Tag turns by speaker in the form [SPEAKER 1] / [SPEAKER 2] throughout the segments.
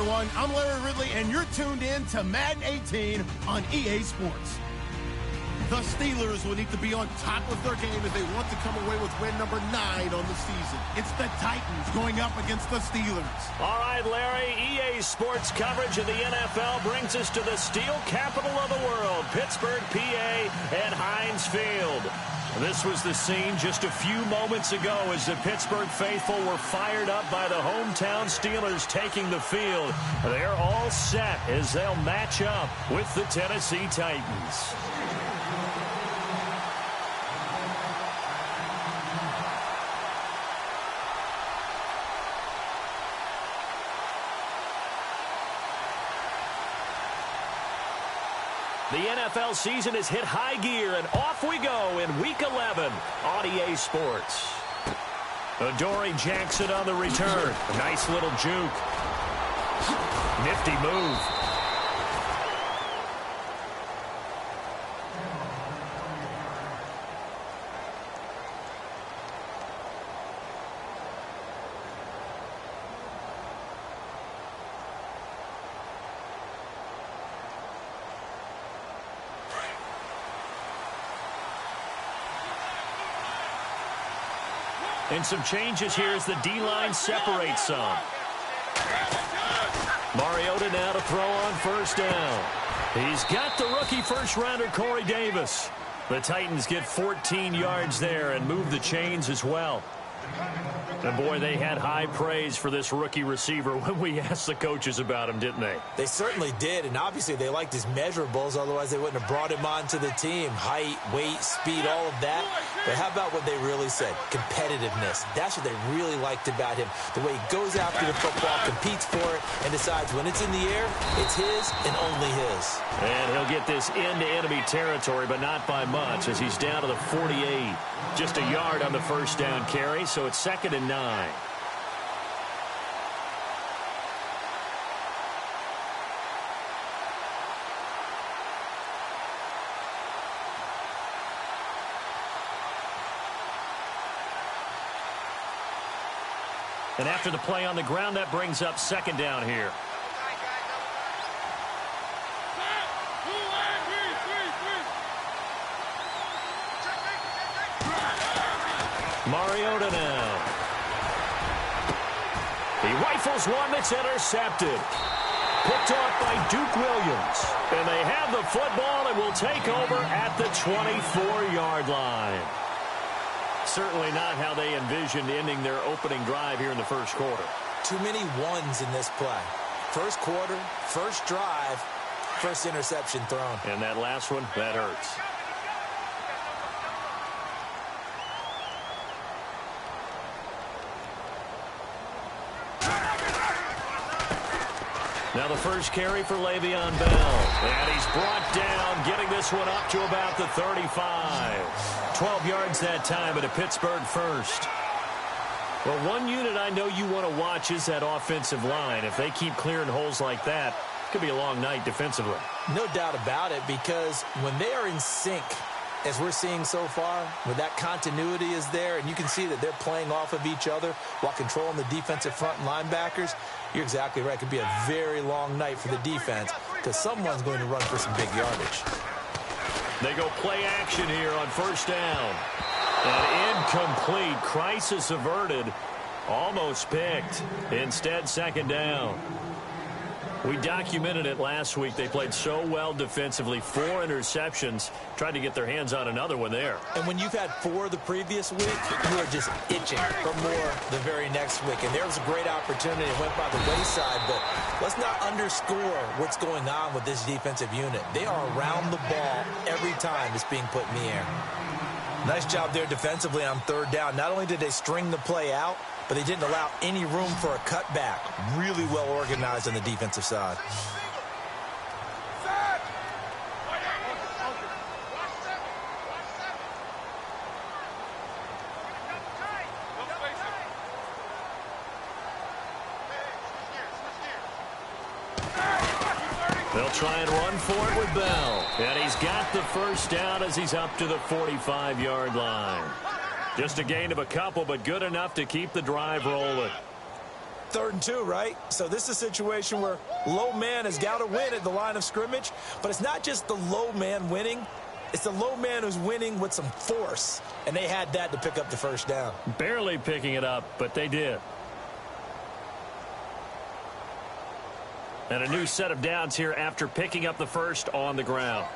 [SPEAKER 1] everyone. I'm Larry Ridley, and you're tuned in to Madden 18 on EA Sports. The Steelers will need to be on top of their game if they want to come away with win number 9 on the season. It's the Titans going up against the Steelers.
[SPEAKER 2] All right, Larry, EA Sports coverage of the NFL brings us to the steel capital of the world, Pittsburgh, PA, at Heinz Field. This was the scene just a few moments ago as the Pittsburgh faithful were fired up by the hometown Steelers taking the field. They're all set as they'll match up with the Tennessee Titans. The NFL season has hit high gear, and off we go in Week 11 on EA Sports. Adoree Jackson on the return. A nice little juke. Nifty move. And some changes here as the D-line separates some. Mariota now to throw on first down. He's got the rookie first-rounder Corey Davis. The Titans get 14 yards there and move the chains as well. And, boy, they had high praise for this rookie receiver when we asked the coaches about him, didn't they?
[SPEAKER 3] They certainly did, and obviously they liked his measurables, otherwise they wouldn't have brought him onto the team. Height, weight, speed, all of that. But how about what they really said? Competitiveness. That's what they really liked about him. The way he goes after the football, competes for it, and decides when it's in the air, it's his and only his.
[SPEAKER 2] And he'll get this into enemy territory, but not by much, as he's down to the 48. Just a yard on the first down carry, so it's 2nd and 9. And after the play on the ground, that brings up 2nd down here. Mariota now. He rifles one that's intercepted. Picked off by Duke Williams. And they have the football and will take over at the 24-yard line. Certainly not how they envisioned ending their opening drive here in the first quarter.
[SPEAKER 3] Too many ones in this play. First quarter, first drive, first interception thrown.
[SPEAKER 2] And that last one, that hurts. Now the first carry for Le'Veon Bell. And he's brought down, getting this one up to about the 35. 12 yards that time at a Pittsburgh first. Well, one unit I know you want to watch is that offensive line. If they keep clearing holes like that, it could be a long night defensively.
[SPEAKER 3] No doubt about it, because when they are in sync, as we're seeing so far, where that continuity is there, and you can see that they're playing off of each other while controlling the defensive front and linebackers, you're exactly right. It could be a very long night for the defense because someone's going to run for some big yardage.
[SPEAKER 2] They go play action here on first down. An incomplete. Crisis averted. Almost picked. Instead, 2nd down. We documented it last week. They played so well defensively. 4 interceptions. Tried to get their hands on another one there.
[SPEAKER 3] And when you've had 4 the previous week, you are just itching for more the very next week. And there was a great opportunity. It went by the wayside. But let's not underscore what's going on with this defensive unit. They are around the ball every time it's being put in the air. Nice job there defensively on 3rd down. Not only did they string the play out, but they didn't allow any room for a cutback. Really well organized on the defensive side.
[SPEAKER 2] They'll try and run for it with Bell. And he's got the first down as he's up to the 45-yard line. Just a gain of a couple, but good enough to keep the drive rolling.
[SPEAKER 3] 3rd and 2, right? So this is a situation where low man has got to win at the line of scrimmage, but it's not just the low man winning. It's the low man who's winning with some force, and they had that to pick up the first down.
[SPEAKER 2] Barely picking it up, but they did. And a new set of downs here after picking up the first on the ground.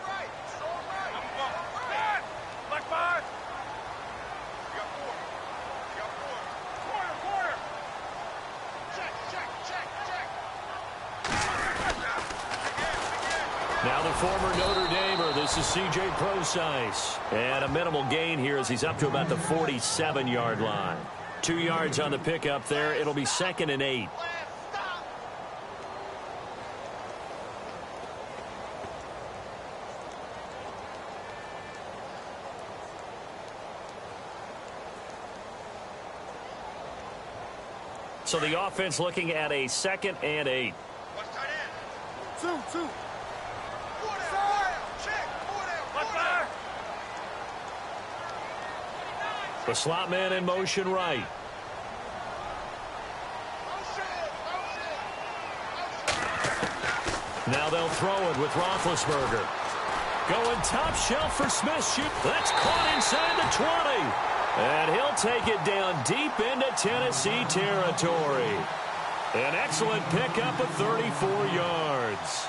[SPEAKER 2] Now the former Notre Damer, this is C.J. Prosise. And a minimal gain here as he's up to about the 47-yard line. 2 yards on the pickup there. It'll be 2nd and 8. So the offense looking at a 2nd and 8.
[SPEAKER 1] Two.
[SPEAKER 2] The slot man in motion right. Now they'll throw it with Roethlisberger. Going top shelf for Smith. Shoot. That's caught inside the 20. And he'll take it down deep into Tennessee territory. An excellent pickup of 34 yards.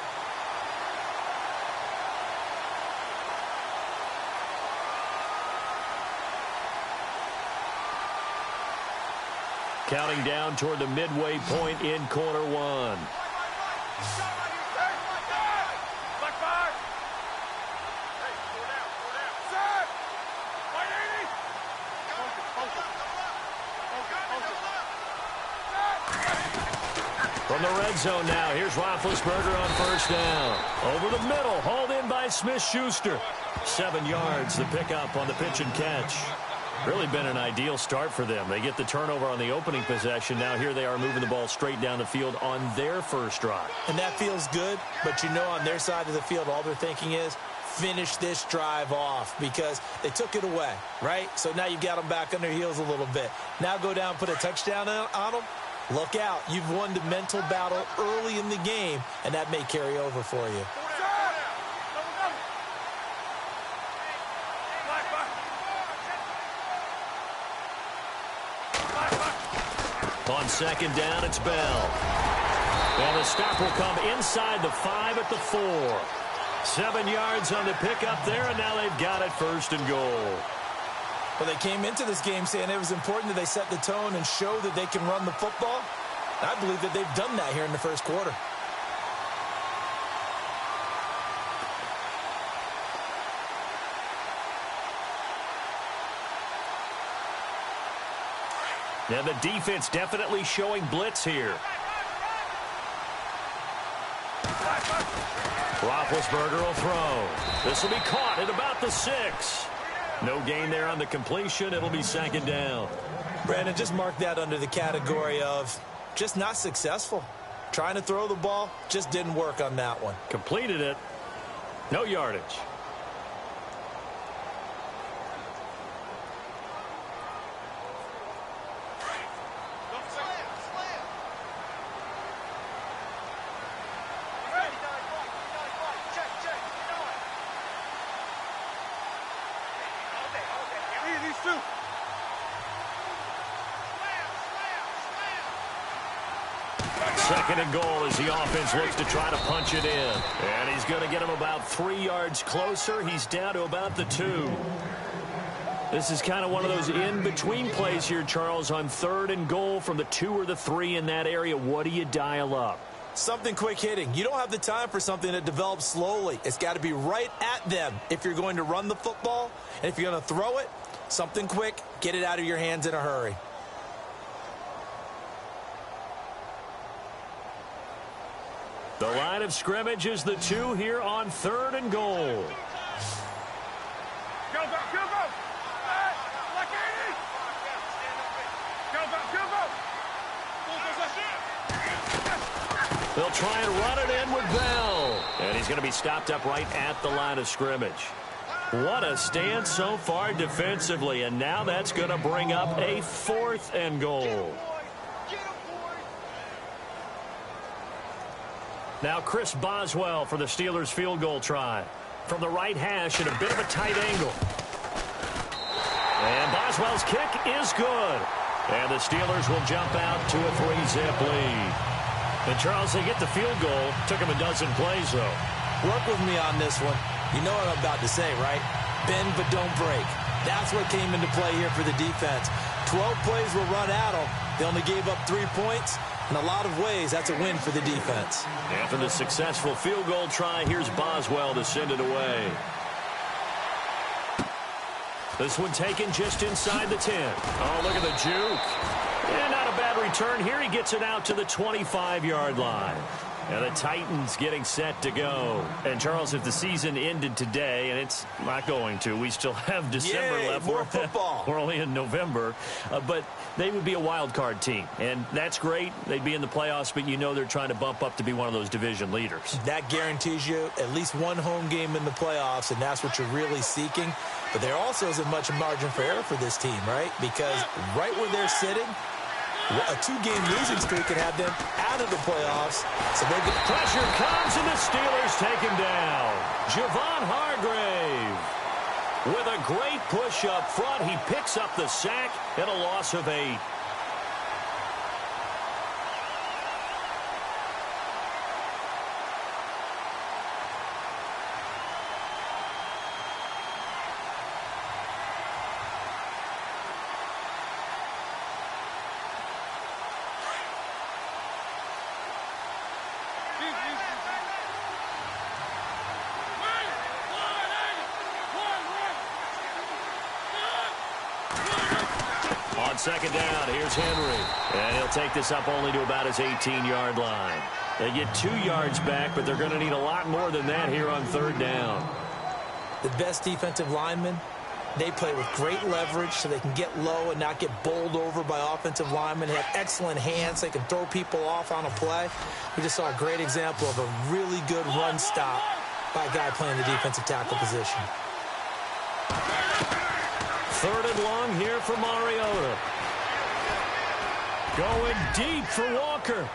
[SPEAKER 2] Counting down toward the midway point in quarter 1. From the red zone now, here's Roethlisberger on first down. Over the middle, hauled in by Smith-Schuster. 7 yards, the pickup on the pitch and catch. Really been an ideal start for them. They get the turnover on the opening possession. Now here they are moving the ball straight down the field on their first drive.
[SPEAKER 3] And that feels good, but you know on their side of the field, all they're thinking is finish this drive off because they took it away, right? So now you've got them back on their heels a little bit. Now go down, put a touchdown on them. Look out. You've won the mental battle early in the game, and that may carry over for you.
[SPEAKER 2] On second down, it's Bell. And the stop will come inside the 5 at the 4. 7 yards on the pickup there, and now they've got it 1st and goal.
[SPEAKER 3] Well, they came into this game saying it was important that they set the tone and show that they can run the football. I believe that they've done that here in the first quarter.
[SPEAKER 2] Now the defense definitely showing blitz here. Roethlisberger will throw. This will be caught at about the 6. No gain there on the completion. It'll be 2nd down.
[SPEAKER 3] Brandon, just mark that under the category of just not successful. Trying to throw the ball, just didn't work on that one.
[SPEAKER 2] Completed it. No yardage. Second and goal as the offense looks to try to punch it in. And he's going to get him about 3 yards closer. He's down to about the 2. This is kind of one of those in-between plays here, Charles, on 3rd and goal from the 2 or the 3 in that area. What do you dial up?
[SPEAKER 3] Something quick hitting. You don't have the time for something that develops slowly. It's got to be right at them if you're going to run the football. And if you're going to throw it, something quick, get it out of your hands in a hurry.
[SPEAKER 2] The line of scrimmage is the 2 here on 3rd and goal.
[SPEAKER 4] Go, go, go, go! Like 80! Go, go, go, go!
[SPEAKER 2] They'll try and run it in with Bell. And he's going to be stopped up right at the line of scrimmage. What a stand so far defensively. And now that's going to bring up a 4th and goal. Now Chris Boswell for the Steelers field goal try. From the right hash at a bit of a tight angle. And Boswell's kick is good. And the Steelers will jump out to a 3-zip lead. And Charles, they get the field goal. Took them a dozen plays, though.
[SPEAKER 3] Work with me on this one. You know what I'm about to say, right? Bend but don't break. That's what came into play here for the defense. 12 plays were run at them. They only gave up 3 points. In a lot of ways, that's a win for the defense.
[SPEAKER 2] After the successful field goal try, here's Boswell to send it away. This one taken just inside the 10. Oh, look at the juke. And not a bad return here. He gets it out to the 25-yard line. And the Titans getting set to go. And, Charles, if the season ended today, and it's not going to, we still have December left.
[SPEAKER 3] More football.
[SPEAKER 2] We're only in November. But they would be a wild card team. And that's great. They'd be in the playoffs, but you know they're trying to bump up to be one of those division leaders.
[SPEAKER 3] That guarantees you at least one home game in the playoffs, and that's what you're really seeking. But there also isn't much margin for error for this team, right? Because right where they're sitting, a 2-game losing streak can have them out of the playoffs. So they get
[SPEAKER 2] pressure comes, and the Steelers take him down. Javon Hargrave with a great push up front. He picks up the sack and a loss of 8. On second down, here's Henry. And he'll take this up only to about his 18-yard line. They get 2 yards back, but they're going to need a lot more than that here on third down.
[SPEAKER 3] The best defensive linemen, they play with great leverage so they can get low and not get bowled over by offensive linemen. They have excellent hands. They can throw people off on a play. We just saw a great example of a really good run stop by a guy playing the defensive tackle position.
[SPEAKER 2] Third and long here for Mariota. Going deep for Walker.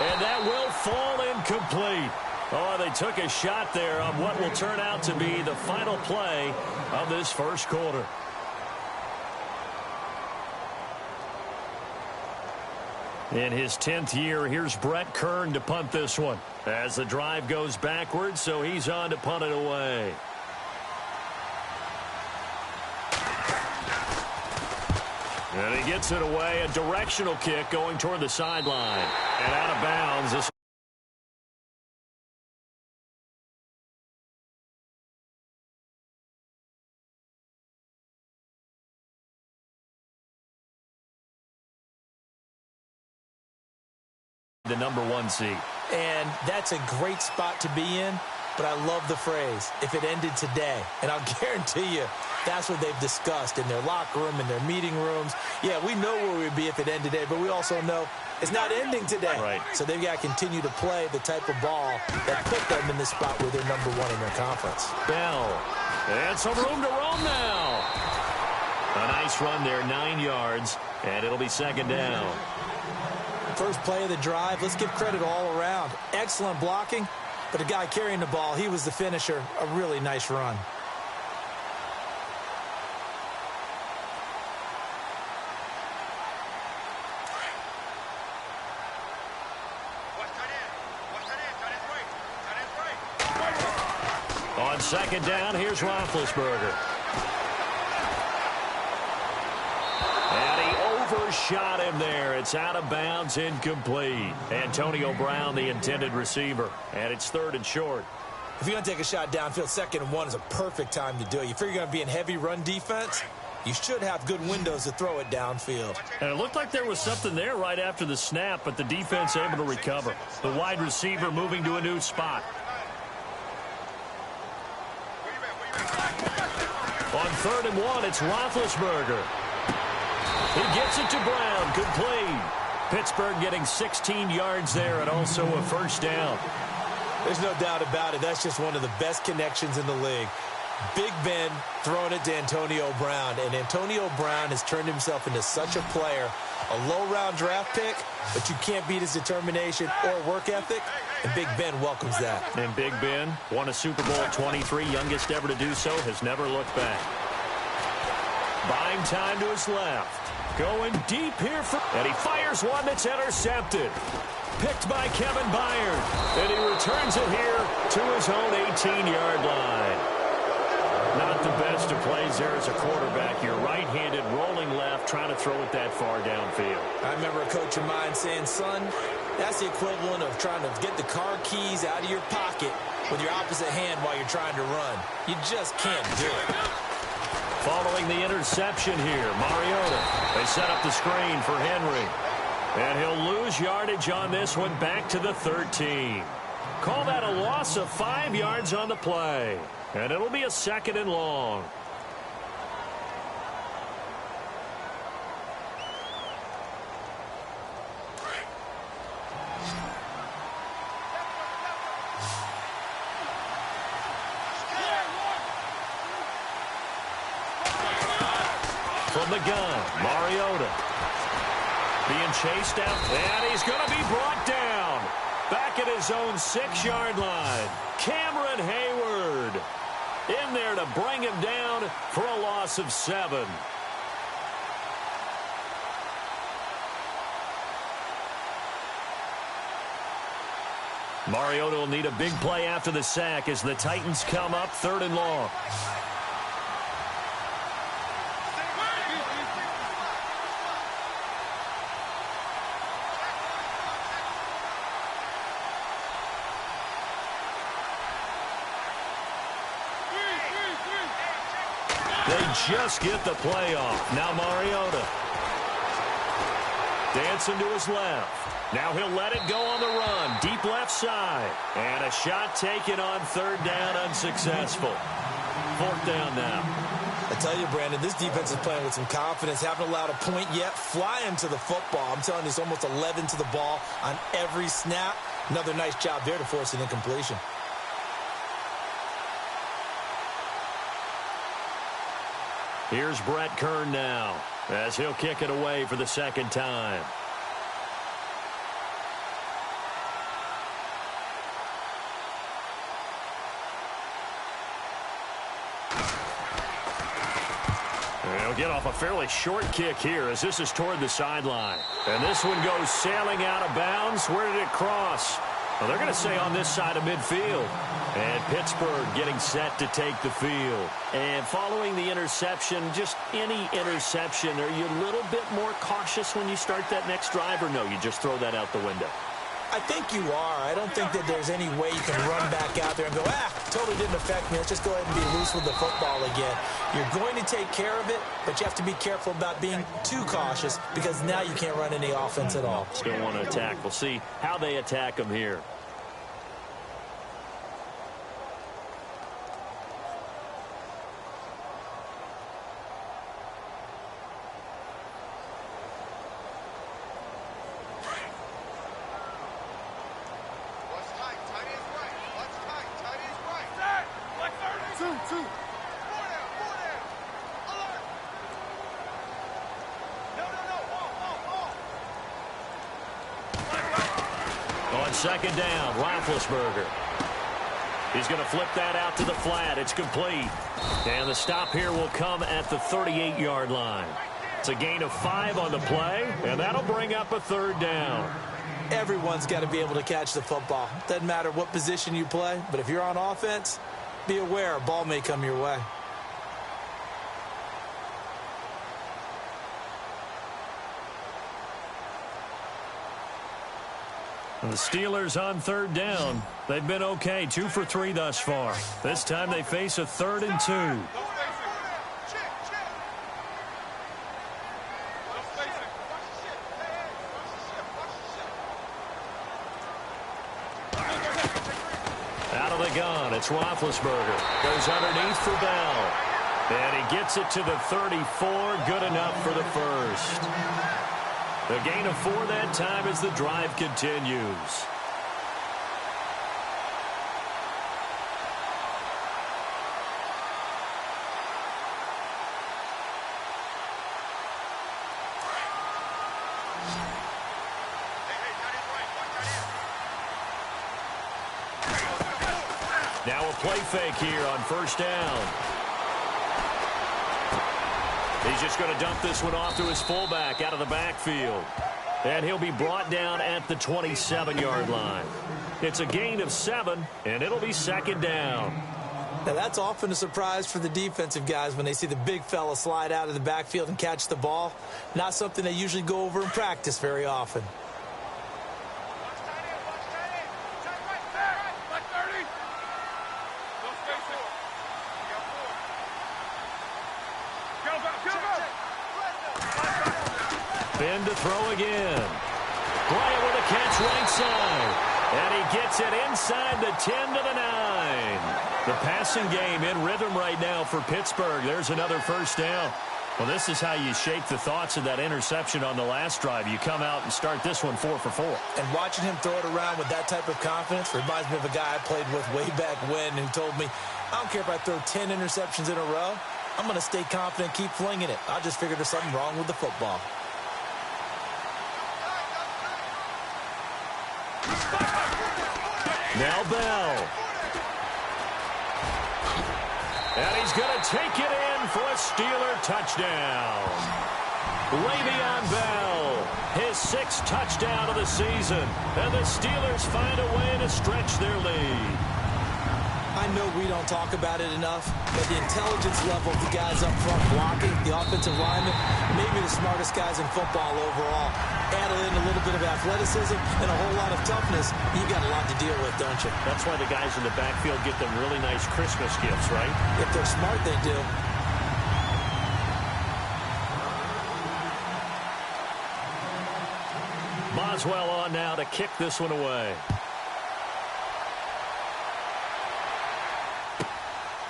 [SPEAKER 2] And that will fall incomplete. Oh, they took a shot there on what will turn out to be the final play of this first quarter. In his 10th year, here's Brett Kern to punt this one. As the drive goes backwards, so he's on to punt it away. And he gets it away, a directional kick going toward the sideline. And out of bounds. This the number 1 seed.
[SPEAKER 3] And that's a great spot to be in. But I love the phrase, if it ended today. And I'll guarantee you, that's what they've discussed in their locker room, in their meeting rooms. Yeah, we know where we'd be if it ended today, but we also know it's not ending today.
[SPEAKER 2] Right.
[SPEAKER 3] So they've got to continue to play the type of ball that put them in the spot where they're number 1 in their conference.
[SPEAKER 2] Bell. And some room to roam now. A nice run there, 9 yards, and it'll be second down.
[SPEAKER 3] First play of the drive, let's give credit all around. Excellent blocking. But the guy carrying the ball, he was the finisher. A really nice run.
[SPEAKER 2] On second down, here's Roethlisberger. And he overshot him there. It's out of bounds, incomplete. Antonio Brown, the intended receiver. And it's third and short.
[SPEAKER 3] If you're going to take a shot downfield, 2nd and 1 is a perfect time to do it. You figure you're going to be in heavy run defense, you should have good windows to throw it downfield.
[SPEAKER 2] And it looked like there was something there right after the snap, but the defense able to recover. The wide receiver moving to a new spot. On 3rd and 1, it's Roethlisberger. He gets it to Brown, complete. Pittsburgh getting 16 yards there and also a first down.
[SPEAKER 3] There's no doubt about it. That's just one of the best connections in the league. Big Ben throwing it to Antonio Brown, and Antonio Brown has turned himself into such a player. A low-round draft pick, but you can't beat his determination or work ethic, and Big Ben welcomes that.
[SPEAKER 2] And Big Ben won a Super Bowl 23, youngest ever to do so, has never looked back. Buying time to his left. Going deep here, and he fires one that's intercepted. Picked by Kevin Byard, and he returns it here to his own 18-yard line. Not the best of plays there as a quarterback. You're right-handed, rolling left, trying to throw it that far downfield.
[SPEAKER 3] I remember a coach of mine saying, son, that's the equivalent of trying to get the car keys out of your pocket with your opposite hand while you're trying to run. You just can't do it.
[SPEAKER 2] Following the interception here, Mariota. They set up the screen for Henry. And he'll lose yardage on this one back to the 13. Call that a loss of 5 yards on the play. And it'll be a 2nd and long. From the gun, Mariota. Being chased out, and he's going to be brought down. Back at his own 6-yard line. Cameron Hayward in there to bring him down for a loss of 7. Mariota will need a big play after the sack as the Titans come up 3rd and long. Just get the play off. Now Mariota. Dancing to his left. Now he'll let it go on the run. Deep left side. And a shot taken on 3rd down, unsuccessful. 4th down now.
[SPEAKER 3] I tell you, Brandon, this defense is playing with some confidence. Haven't allowed a point yet. Flying to the football. I'm telling you, it's almost 11 to the ball on every snap. Another nice job there to force an incompletion.
[SPEAKER 2] Here's Brett Kern now as he'll kick it away for the 2nd time. He'll get off a fairly short kick here as this is toward the sideline. And this one goes sailing out of bounds. Where did it cross? Well, they're going to say on this side of midfield. And Pittsburgh getting set to take the field. And following the interception, just any interception, are you a little bit more cautious when you start that next drive, or no, you just throw that out the window?
[SPEAKER 3] I think you are. I don't think that there's any way you can run back out there and go, totally didn't affect me. Let's just go ahead and be loose with the football again. You're going to take care of it, but you have to be careful about being too cautious because now you can't run any offense at all.
[SPEAKER 2] Still want to attack. We'll see how they attack them here. On 2nd down, Roethlisberger. He's going to flip that out to the flat. It's complete. And the stop here will come at the 38-yard line. It's a gain of 5 on the play, and that'll bring up a 3rd down.
[SPEAKER 3] Everyone's got to be able to catch the football. Doesn't matter what position you play, but if you're on offense, be aware a ball may come your way.
[SPEAKER 2] The Steelers on 3rd down. They've been okay, 2 for 3 thus far. This time they face a 3rd and 2. Out of the gun, it's Roethlisberger. Goes underneath for Bell. And he gets it to the 34, good enough for the first. The gain of 4 that time as the drive continues. Now a play fake here on first down. He's just going to dump this one off to his fullback out of the backfield. And he'll be brought down at the 27-yard line. It's a gain of 7, and it'll be second down.
[SPEAKER 3] Now, that's often a surprise for the defensive guys when they see the big fella slide out of the backfield and catch the ball. Not something they usually go over in practice very often.
[SPEAKER 2] Ben to throw again. Bryant with a catch right side. And he gets it inside the 10 to the 9. The passing game in rhythm right now for Pittsburgh. There's another first down. Well, this is how you shake the thoughts of that interception on the last drive. You come out and start this one 4 for 4.
[SPEAKER 3] And watching him throw it around with that type of confidence reminds me of a guy I played with way back when who told me, I don't care if I throw 10 interceptions in a row. I'm going to stay confident, keep flinging it. I just figured there's something wrong with the football.
[SPEAKER 2] Now Bell. And he's going to take it in for a Steeler touchdown. Le'Veon Bell, his 6th touchdown of the season. And the Steelers find a way to stretch their lead.
[SPEAKER 3] I know we don't talk about it enough, but the intelligence level of the guys up front blocking, the offensive linemen, maybe the smartest guys in football overall. Add in a little bit of athleticism and a whole lot of toughness, you got a lot to deal with, don't you?
[SPEAKER 2] That's why the guys in the backfield get them really nice Christmas gifts, right?
[SPEAKER 3] If they're smart, they do.
[SPEAKER 2] Boswell on now to kick this one away.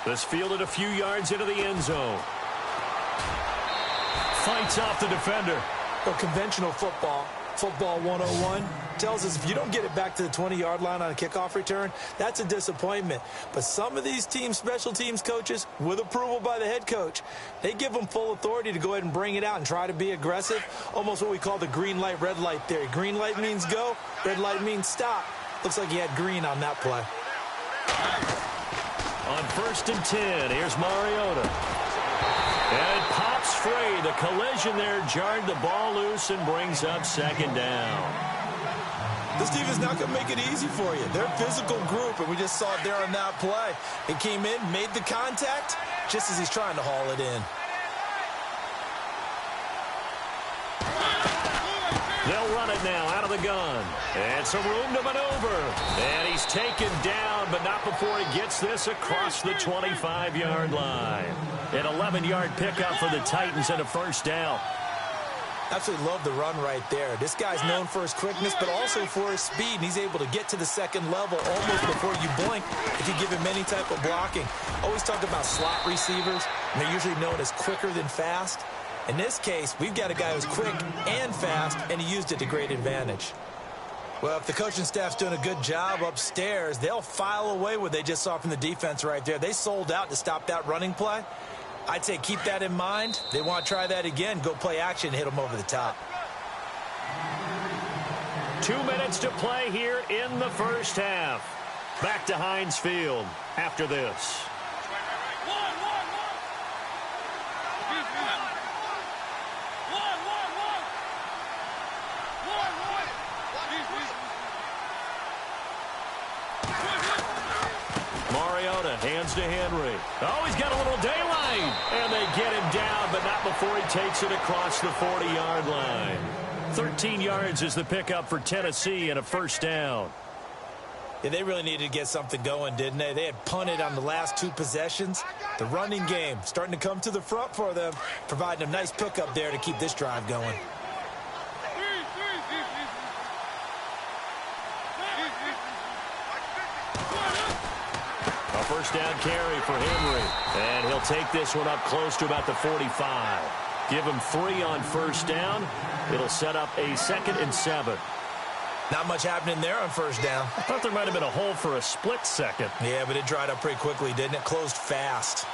[SPEAKER 2] This fielded a few yards into the end zone. Fights off the defender.
[SPEAKER 3] Well, conventional football 101, tells us if you don't get it back to the 20-yard line on a kickoff return, that's a disappointment. But some of these special teams coaches, with approval by the head coach, they give them full authority to go ahead and bring it out and try to be aggressive. Almost what we call the green light, red light theory. Green light means go, red light means stop. Looks like he had green on that play.
[SPEAKER 2] On 1st and 10, here's Mariota. And it pops free. The collision there jarred the ball loose and brings up second down.
[SPEAKER 3] This team is not going to make it easy for you. They're a physical group, and we just saw it there on that play. It came in, made the contact, just as he's trying to haul it in.
[SPEAKER 2] They'll run it now out of the gun. And some room to maneuver. And he's taken down, but not before he gets this across the 25-yard line. An 11-yard pickup for the Titans and a first down.
[SPEAKER 3] Absolutely love the run right there. This guy's known for his quickness, but also for his speed. And he's able to get to the second level almost before you blink if you give him any type of blocking. Always talk about slot receivers, and they're usually known as quicker than fast. In this case, we've got a guy who's quick and fast, and he used it to great advantage. Well, if the coaching staff's doing a good job upstairs, they'll file away what they just saw from the defense right there. They sold out to stop that running play. I'd say keep that in mind. They want to try that again. Go play action and hit them over the top.
[SPEAKER 2] 2 minutes to play here in the first half. Back to Heinz Field after this. Mariota hands to Henry. Oh, he's got a little daylight. And they get him down, but not before he takes it across the 40-yard line. 13 yards is the pickup for Tennessee and a first down.
[SPEAKER 3] Yeah, they really needed to get something going, didn't they? They had punted on the last 2 possessions. The running game starting to come to the front for them, providing a nice pickup there to keep this drive going.
[SPEAKER 2] A first down carry for Henry. And he'll take this one up close to about the 45. Give him 3 on first down. It'll set up a 2nd and 7.
[SPEAKER 3] Not much happening there on first down.
[SPEAKER 2] I thought there might have been a hole for a split second.
[SPEAKER 3] Yeah, but it dried up pretty quickly, didn't it? Closed fast.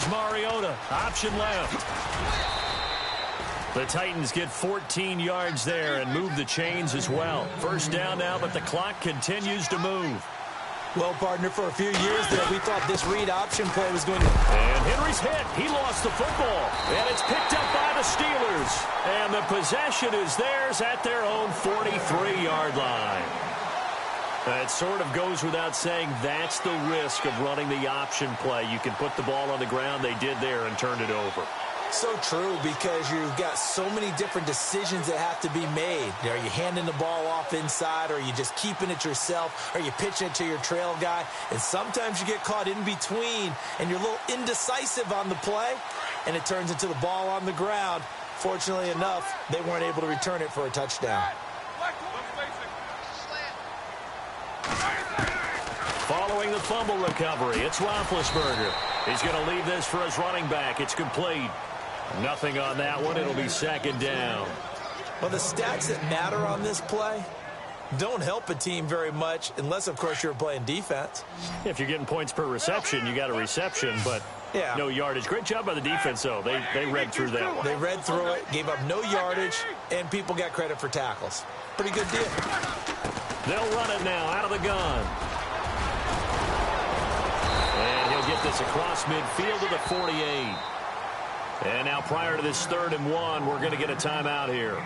[SPEAKER 2] Here's Mariota, option left. The Titans get 14 yards there and move the chains as well. First down now, but the clock continues to move.
[SPEAKER 3] Well, partner, for a few years there, we thought this read option play was going to...
[SPEAKER 2] And Henry's hit. He lost the football. And it's picked up by the Steelers. And the possession is theirs at their own 43-yard line. That sort of goes without saying that's the risk of running the option play. You can put the ball on the ground. They did there and turned it over.
[SPEAKER 3] So true, because you've got so many different decisions that have to be made. Are you handing the ball off inside, or are you just keeping it yourself? Are you pitching it to your trail guy? And sometimes you get caught in between, and you're a little indecisive on the play, and it turns into the ball on the ground. Fortunately enough, they weren't able to return it for a touchdown.
[SPEAKER 2] Following the fumble recovery, it's Roethlisberger. He's going to leave this for his running back. It's complete. Nothing on that one. It'll be second down.
[SPEAKER 3] Well, the stats that matter on this play don't help a team very much unless, of course, you're playing defense.
[SPEAKER 2] If you're getting points per reception, you got a reception, but no yardage. Great job by the defense, though. They read through that one.
[SPEAKER 3] They read through it, gave up no yardage, and people got credit for tackles. Pretty good deal.
[SPEAKER 2] They'll run it now out of the gun. And he'll get this across midfield to the 48. And now prior to this 3rd and 1, we're going to get a timeout here,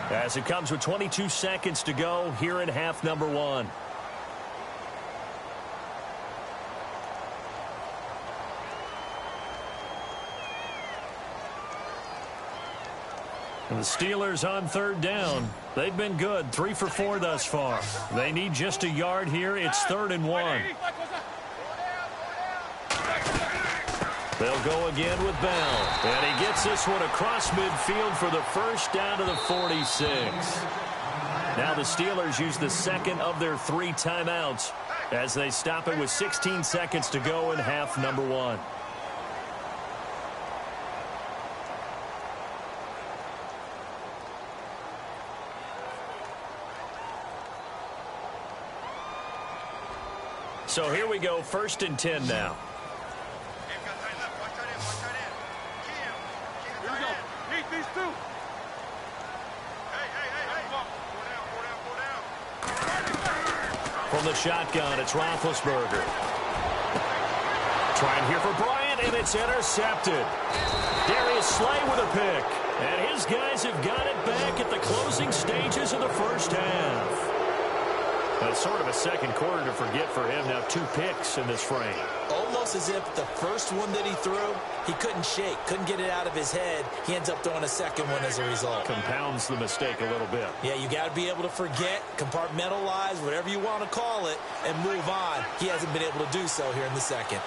[SPEAKER 2] as it comes with 22 seconds to go here in half number 1. And the Steelers on 3rd down. They've been good, 3 for 4 thus far. They need just a yard here. It's 3rd and 1. They'll go again with Bell. And he gets this one across midfield for the first down to the 46. Now the Steelers use the second of their 3 timeouts as they stop it with 16 seconds to go in half number 1. So here we go, 1st and 10 now. From the shotgun, it's Roethlisberger. Trying here for Bryant, and it's intercepted. Darius Slay with a pick. And his guys have got it back at the closing stages of the first half. That's sort of a second quarter to forget for him. Now 2 picks in this frame.
[SPEAKER 3] Almost as if the first one that he threw, he couldn't shake, couldn't get it out of his head. He ends up throwing a second one as a result.
[SPEAKER 2] Compounds the mistake a little bit.
[SPEAKER 3] Yeah, you got to be able to forget, compartmentalize, whatever you want to call it, and move on. He hasn't been able to do so here in the second.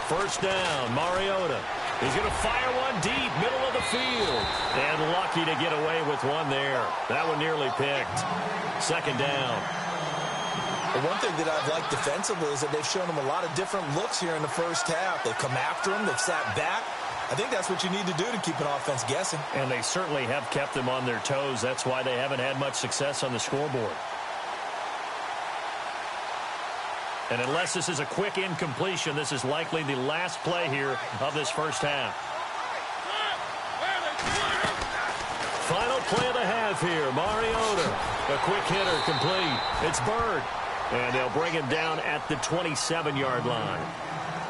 [SPEAKER 2] First down, Mariota. He's going to fire one deep, middle of the field. And lucky to get away with one there. That one nearly picked. Second down.
[SPEAKER 3] Well, one thing that I've liked defensively is that they've shown him a lot of different looks here in the first half. They've come after him. They've sat back. I think that's what you need to do to keep an offense guessing.
[SPEAKER 2] And they certainly have kept them on their toes. That's why they haven't had much success on the scoreboard. And unless this is a quick incompletion, this is likely the last play here of this first half. Final play of the half here. Mariota, a quick hitter, complete. It's Bird. And they'll bring him down at the 27-yard line.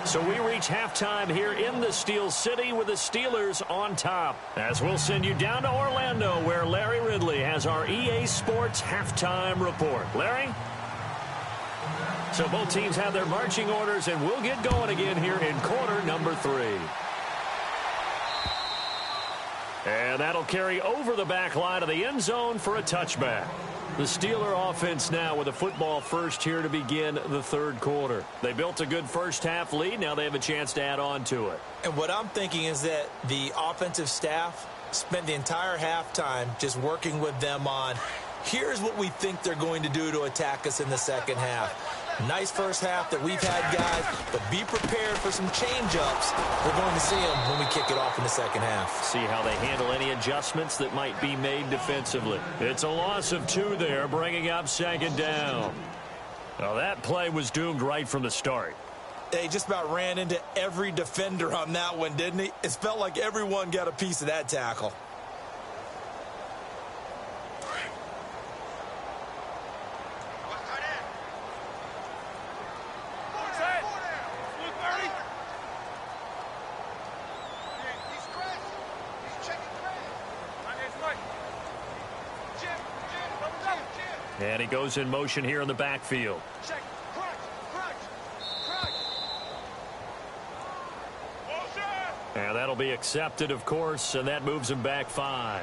[SPEAKER 2] So we reach halftime here in the Steel City with the Steelers on top. As we'll send you down to Orlando, where Larry Ridley has our EA Sports halftime report. Larry? So both teams have their marching orders, and we'll get going again here in quarter number 3. And that'll carry over the back line of the end zone for a touchback. The Steeler offense now with a football first here to begin the 3rd quarter. They built a good first half lead. Now they have a chance to add on to it.
[SPEAKER 3] And what I'm thinking is that the offensive staff spent the entire halftime just working with them on, here's what we think they're going to do to attack us in the second half. Nice first half that we've had, guys, but be prepared for some change-ups. We're going to see them when we kick it off in the second half.
[SPEAKER 2] See how they handle any adjustments that might be made defensively. It's a loss of 2 there, bringing up second down. Now, that play was doomed right from the start.
[SPEAKER 3] They just about ran into every defender on that one, didn't he? It felt like everyone got a piece of that tackle.
[SPEAKER 2] And he goes in motion here in the backfield. And that'll be accepted, of course, and that moves him back 5.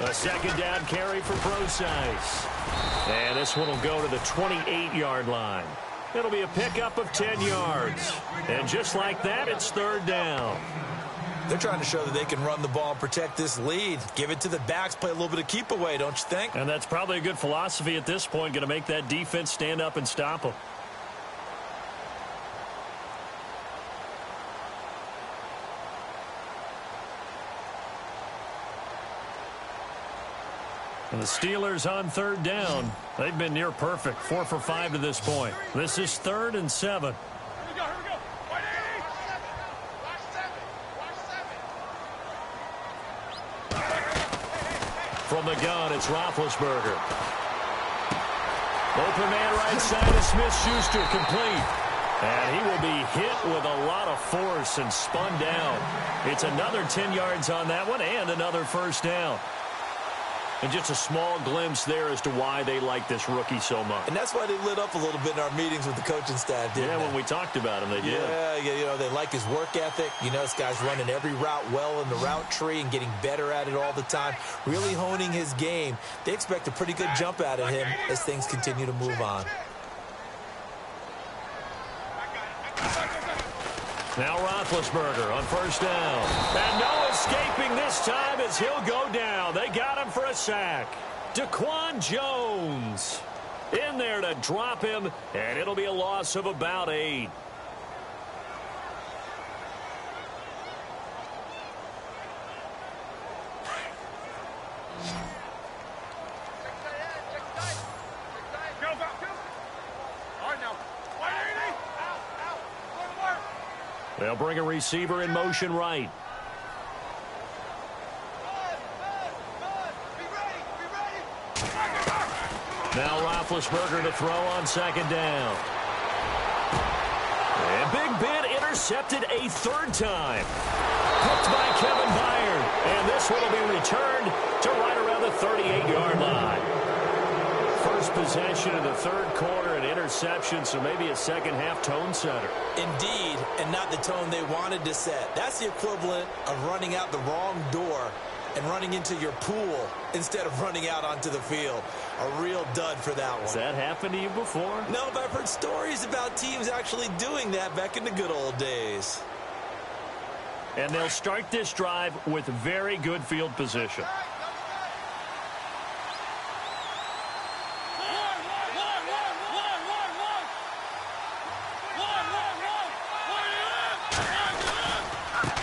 [SPEAKER 2] A second down carry for Procise. And this one will go to the 28-yard line. It'll be a pickup of 10 yards. And just like that, it's third down.
[SPEAKER 3] They're trying to show that they can run the ball and protect this lead. Give it to the backs, play a little bit of keep away, don't you think?
[SPEAKER 2] And that's probably a good philosophy at this point, going to make that defense stand up and stop them. And the Steelers on third down. They've been near perfect. 4 for 5 to this point. This is 3rd and 7.
[SPEAKER 4] Here we go, here we go. Watch 7.
[SPEAKER 2] From the gun, it's Roethlisberger. Open man right side of Smith-Schuster, complete. And he will be hit with a lot of force and spun down. It's another 10 yards on that one and another first down. And just a small glimpse there as to why they like this rookie so much.
[SPEAKER 3] And that's why they lit up a little bit in our meetings with the coaching staff, didn't they?
[SPEAKER 2] When we talked about him, they did.
[SPEAKER 3] Yeah, you know, they like his work ethic. You know, this guy's running every route well in the route tree and getting better at it all the time, really honing his game. They expect a pretty good jump out of him as things continue to move on.
[SPEAKER 2] Now Roethlisberger on first down. And no escaping this time as he'll go down. They got him for a sack. Daquan Jones in there to drop him, and it'll be a loss of about 8. They'll bring a receiver in motion right. Now Roethlisberger to throw on second down. And Big Ben intercepted a 3rd time. Picked by Kevin Byard. And this one will be returned to right around the 38-yard line. First possession of the 3rd quarter, an interception, so maybe a second-half tone setter.
[SPEAKER 3] Indeed, and not the tone they wanted to set. That's the equivalent of running out the wrong door and running into your pool instead of running out onto the field. A real dud for that one.
[SPEAKER 2] Has that happened to you before?
[SPEAKER 3] No, but I've heard stories about teams actually doing that back in the good old days.
[SPEAKER 2] And they'll start this drive with very good field position.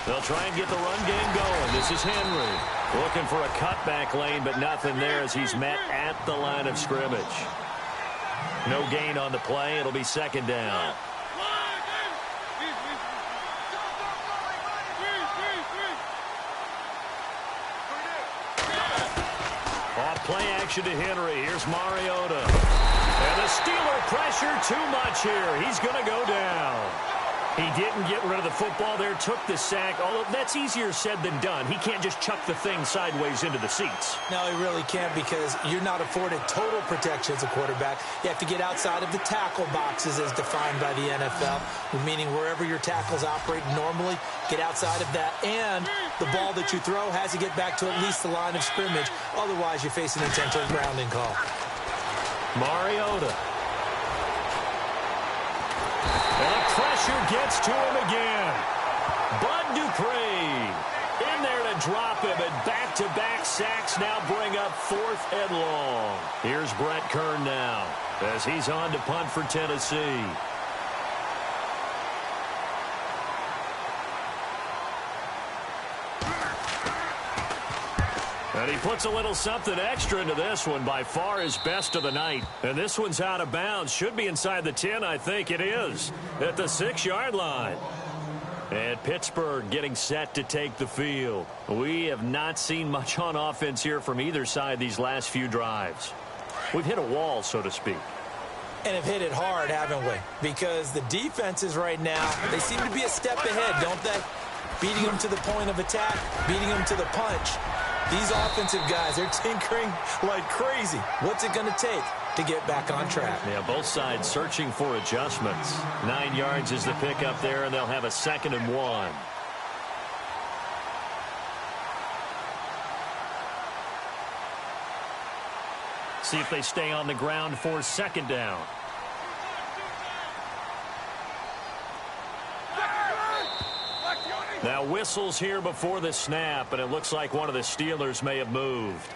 [SPEAKER 2] They'll try and get the run game going. This is Henry looking for a cutback lane, but nothing there as he's met at the line of scrimmage. No gain on the play. It'll be second down. Off play action to Henry. Here's Mariota. And the Steeler pressure too much here. He's going to go down. He didn't get rid of the football there, took the sack, although that's easier said than done. He can't just chuck the thing sideways into the seats.
[SPEAKER 3] No, he really can't, because you're not afforded total protection as a quarterback. You have to get outside of the tackle boxes as defined by the NFL, meaning wherever your tackles operate normally, get outside of that. And the ball that you throw has to get back to at least the line of scrimmage. Otherwise, you face an intentional grounding call.
[SPEAKER 2] Mariota. And the pressure gets to him again. Bud Dupree in there to drop him, and back-to-back sacks now bring up 4th and long. Here's Brett Kern now as he's on to punt for Tennessee. And he puts a little something extra into this one, by far his best of the night. And this one's out of bounds. Should be inside the 10, I think it is, at the 6-yard line. And Pittsburgh getting set to take the field. We have not seen much on offense here from either side these last few drives. We've hit a wall, so to speak.
[SPEAKER 3] And have hit it hard, haven't we? Because the defenses right now, they seem to be a step ahead, don't they? Beating them to the point of attack, beating them to the punch. These offensive guys, they're tinkering like crazy. What's it going to take to get back on track?
[SPEAKER 2] Yeah, both sides searching for adjustments. 9 yards is the pickup there, and they'll have a 2nd and 1. See if they stay on the ground for 2nd down. Now whistles here before the snap, and it looks like one of the Steelers may have moved.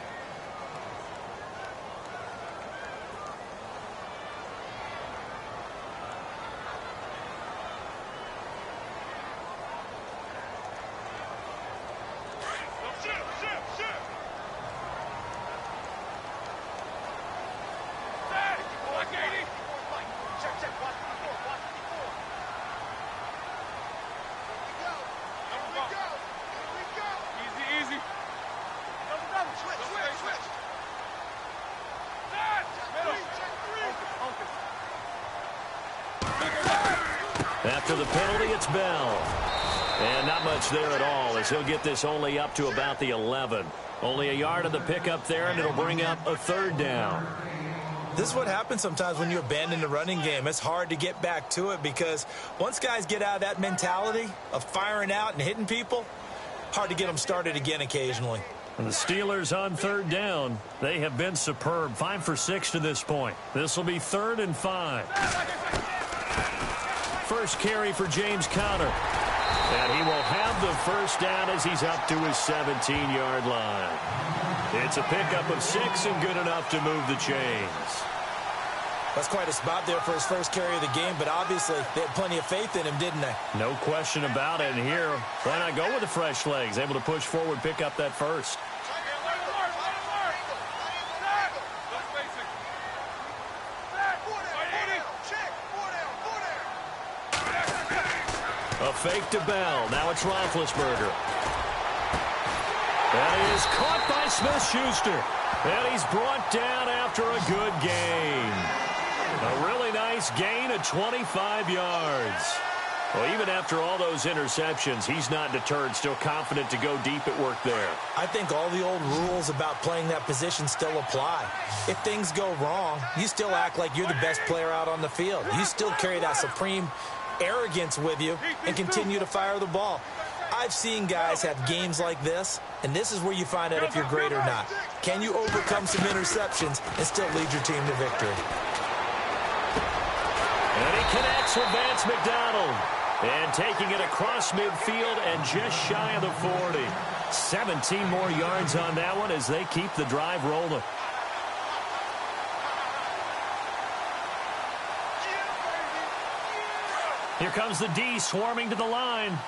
[SPEAKER 2] After the penalty, it's Bell. And not much there at all, as he'll get this only up to about the 11. Only a yard of the pickup there, and it'll bring up a 3rd down.
[SPEAKER 3] This is what happens sometimes when you abandon the running game. It's hard to get back to it, because once guys get out of that mentality of firing out and hitting people, hard to get them started again occasionally.
[SPEAKER 2] And the Steelers on 3rd down. They have been superb. 5 for 6 to this point. This will be 3rd and 5. First carry for James Conner. And he will have the 1st down as he's up to his 17-yard line. It's a pickup of 6 and good enough to move the chains.
[SPEAKER 3] That's quite a spot there for his first carry of the game, but obviously they had plenty of faith in him, didn't they?
[SPEAKER 2] No question about it. And here, why not go with the fresh legs? Able to push forward, pick up that 1st. A fake to Bell. Now it's Roethlisberger. That is caught by Smith-Schuster. And he's brought down after a good gain. A really nice gain of 25 yards. Well, even after all those interceptions, he's not deterred, still confident to go deep at work there.
[SPEAKER 3] I think all the old rules about playing that position still apply. If things go wrong, you still act like you're the best player out on the field. You still carry that supreme arrogance with you and continue to fire the ball. I've seen guys have games like this, and this is where you find out if you're great or not. Can you overcome some interceptions and still lead your team to victory?
[SPEAKER 2] And he connects with Vance McDonald. And taking it across midfield and just shy of the 40. 17 more yards on that one as they keep the drive rolling. Here comes the D swarming to the line.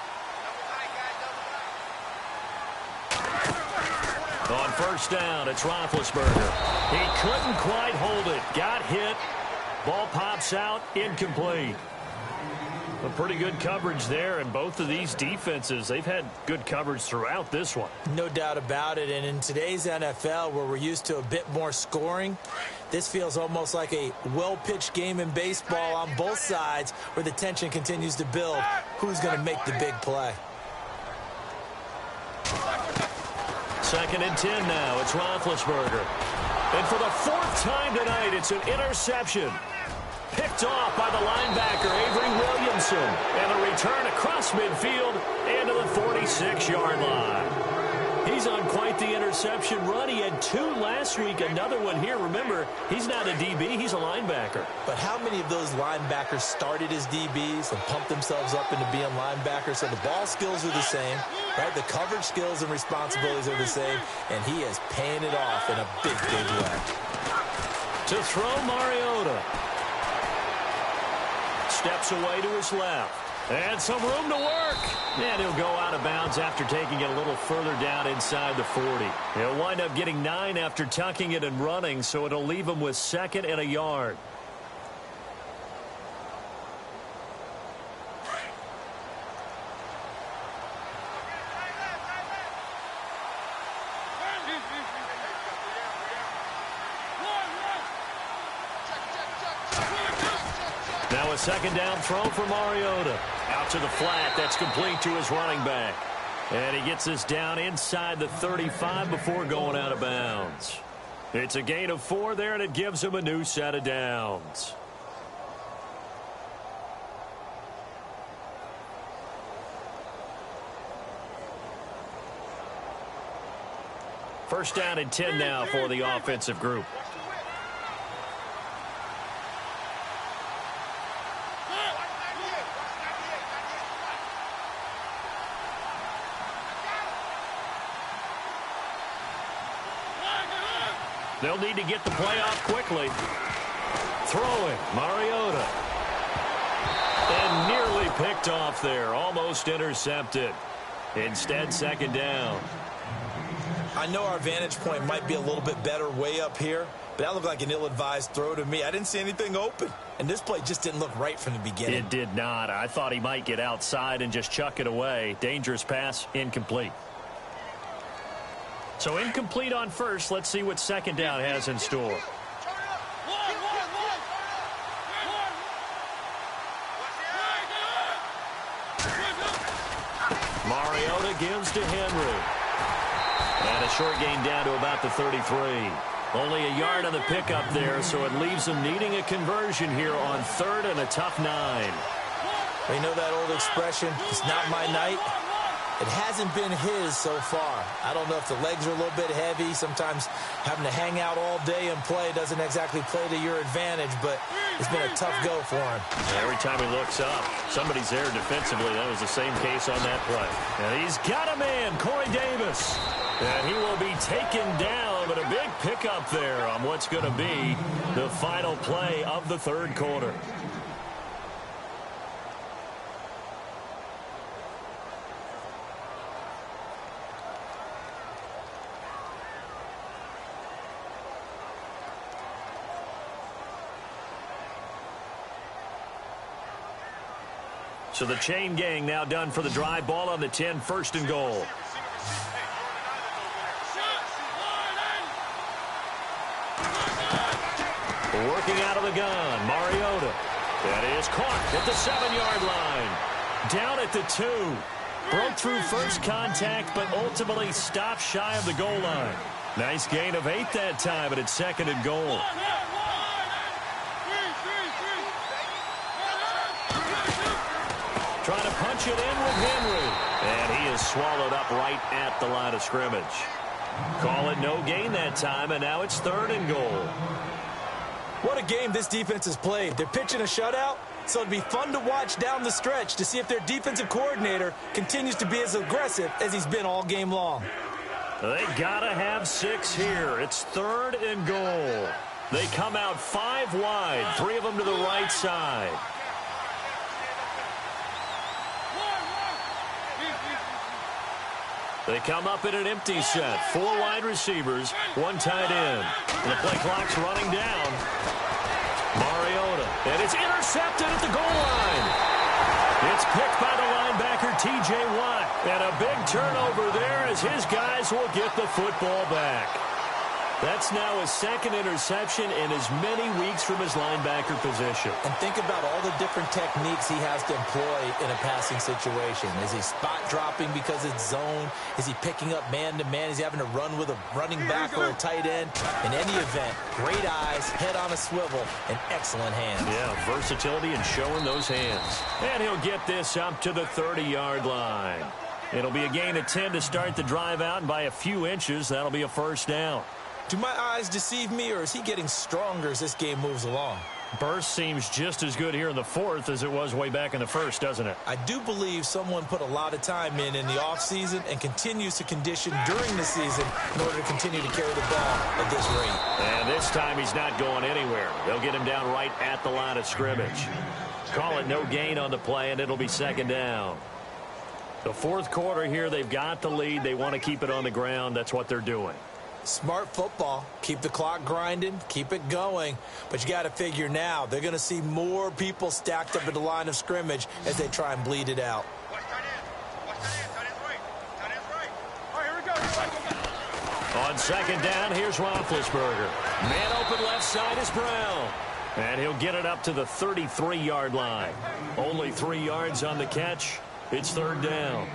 [SPEAKER 2] On 1st down, it's Roethlisberger. He couldn't quite hold it. Got hit. Ball pops out, incomplete. A pretty good coverage there, and both of these defenses, they've had good coverage throughout this one.
[SPEAKER 3] No doubt about it, and in today's NFL, where we're used to a bit more scoring, this feels almost like a well-pitched game in baseball on both sides where the tension continues to build. Who's going to make the big play?
[SPEAKER 2] 2nd and 10 now. It's Roethlisberger. And for the 4th time tonight, it's an interception. Picked off by the linebacker, Avery Williamson. And a return across midfield and to the 46-yard line. He's on quite the interception run. He had 2 last week, another one here. Remember, he's not a DB, he's a linebacker.
[SPEAKER 3] But how many of those linebackers started as DBs and pumped themselves up into being linebackers? So the ball skills are the same, right? The coverage skills and responsibilities are the same, and he is paying it off in a big, big way.
[SPEAKER 2] To throw, Mariota. Steps away to his left. And some room to work. And he'll go out of bounds after taking it a little further down inside the 40. He'll wind up getting 9 after tucking it and running, so it'll leave him with 2nd and a yard. Now a 2nd down throw for Mariota. Out to the flat. That's complete to his running back. And he gets this down inside the 35 before going out of bounds. It's a gain of 4 there, and it gives him a new set of downs. First down and 10 now for the offensive group. They'll need to get the play off quickly. Throwing, Mariota. And nearly picked off there. Almost intercepted. Instead, 2nd down.
[SPEAKER 3] I know our vantage point might be a little bit better way up here, but that looked like an ill-advised throw to me. I didn't see anything open, and this play just didn't look right from the beginning.
[SPEAKER 2] It did not. I thought he might get outside and just chuck it away. Dangerous pass, incomplete. So incomplete on first. Let's see what 2nd down has in store. Mariota gives to Henry. And a short gain down to about the 33. Only a yard on the pickup there, so it leaves them needing a conversion here on 3rd and a tough 9.
[SPEAKER 3] You know that old expression, it's not my night? It hasn't been his so far. I don't know if the legs are a little bit heavy. Sometimes having to hang out all day and play doesn't exactly play to your advantage, but it's been a tough go for him.
[SPEAKER 2] Every time he looks up, somebody's there defensively. That was the same case on that play. And he's got a man, Corey Davis. And he will be taken down, but a big pickup there on what's going to be the final play of the 3rd quarter. So the chain gang now done for the drive. Ball on the 10, 1st and goal. Working out of the gun, Mariota. That is caught at the 7-yard line. Down at the 2. Broke through first contact, but ultimately stopped shy of the goal line. Nice gain of 8 that time, but it's 2nd and goal. Trying to punch it in with Henry. And he is swallowed up right at the line of scrimmage. Call it no gain that time, and now it's 3rd and goal.
[SPEAKER 3] What a game this defense has played. They're pitching a shutout, so it'll be fun to watch down the stretch to see if their defensive coordinator continues to be as aggressive as he's been all game long.
[SPEAKER 2] They gotta have 6 here. It's 3rd and goal. They come out 5 wide, 3 of them to the right side. They come up in an empty set. 4 wide receivers, 1 tight end. And the play clock's running down. Mariota. And it's intercepted at the goal line. picked by the linebacker, T.J. Watt. And a big turnover there as his guys will get the football back. That's now his second interception in as many weeks from his linebacker position.
[SPEAKER 3] And think about all the different techniques he has to employ in a passing situation. Is he spot dropping because it's zone? Is he picking up man-to-man? Is he having to run with a running back or a tight end? In any event, great eyes, head on a swivel, and excellent hands.
[SPEAKER 2] Yeah, versatility and showing those hands. And he'll get this up to the 30-yard line. It'll be a gain of 10 to start the drive out, and by a few inches, that'll be a first down.
[SPEAKER 3] Do my eyes deceive me, or is he getting stronger as this game moves along?
[SPEAKER 2] Burst seems just as good here in the fourth as it was way back in the first, doesn't it?
[SPEAKER 3] I do believe someone put a lot of time in the offseason and continues to condition during the season in order to continue to carry the ball at this rate.
[SPEAKER 2] And this time he's not going anywhere. They'll get him down right at the line of scrimmage. Call it no gain on the play, and it'll be second down. The fourth quarter here, they've got the lead. They want to keep it on the ground. That's what they're doing.
[SPEAKER 3] Smart football. Keep the clock grinding. Keep it going. But you got to figure now, they're going to see more people stacked up at the line of scrimmage as they try and bleed it out.
[SPEAKER 2] On second down, here's Roethlisberger. Man open left side is Brown. And he'll get it up to the 33-yard line. Only 3 yards on the catch. It's third down.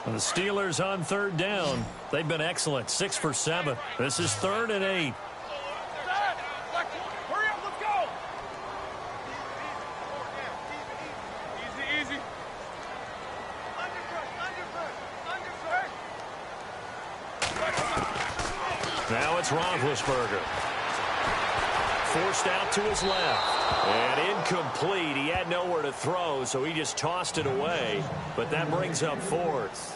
[SPEAKER 2] The Steelers on third down. They've been excellent. 6 for 7. This is 3rd and 8.
[SPEAKER 4] Hurry up, let's go. Easy.
[SPEAKER 2] Now it's Roethlisberger. Forced out to his left. And incomplete. He had nowhere to throw, so he just tossed it away. But that brings up 4th.